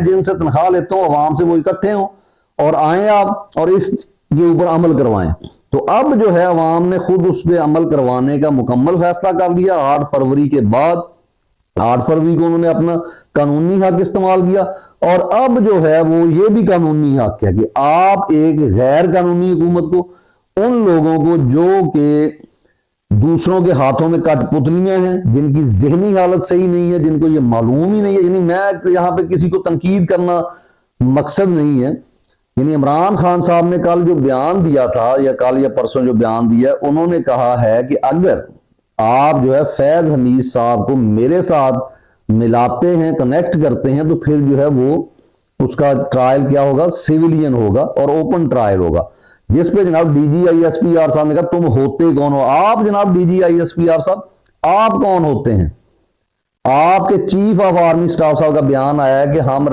جن سے تنخواہ لیتا ہوں عوام سے وہ اکٹھے ہوں اور آئیں آپ اور اس کے اوپر عمل کروائیں. تو اب جو ہے عوام نے خود اس پہ عمل کروانے کا مکمل فیصلہ کر لیا. 8 فروری کے بعد 8 فروری کو انہوں نے اپنا قانونی حق استعمال کیا اور اب جو ہے وہ یہ بھی قانونی حق ہے کہ آپ ایک غیر قانونی حکومت کو، ان لوگوں کو جو کہ دوسروں کے ہاتھوں میں کٹ پتلیاں ہیں، جن کی ذہنی حالت صحیح نہیں ہے، جن کو یہ معلوم ہی نہیں ہے، یعنی میں یہاں پہ کسی کو تنقید کرنا مقصد نہیں ہے. یعنی عمران خان صاحب نے کل جو بیان دیا تھا یا کل یا پرسوں جو بیان دیا، انہوں نے کہا ہے کہ اگر آپ جو ہے فیض حمید صاحب کو میرے ساتھ ملاتے ہیں، کنیکٹ کرتے ہیں، تو پھر جو ہے وہ اس کا ٹرائل کیا ہوگا، سیویلین ہوگا اور اوپن ٹرائل ہوگا. جس پہ جناب D G I S P R صاحب نے کہا تم ہوتے کون ہو؟ آپ جناب D G I S P R صاحب آپ کون ہوتے ہیں؟ آپ کے چیف آف آرمی سٹاف صاحب کا بیان آیا ہے کہ ہم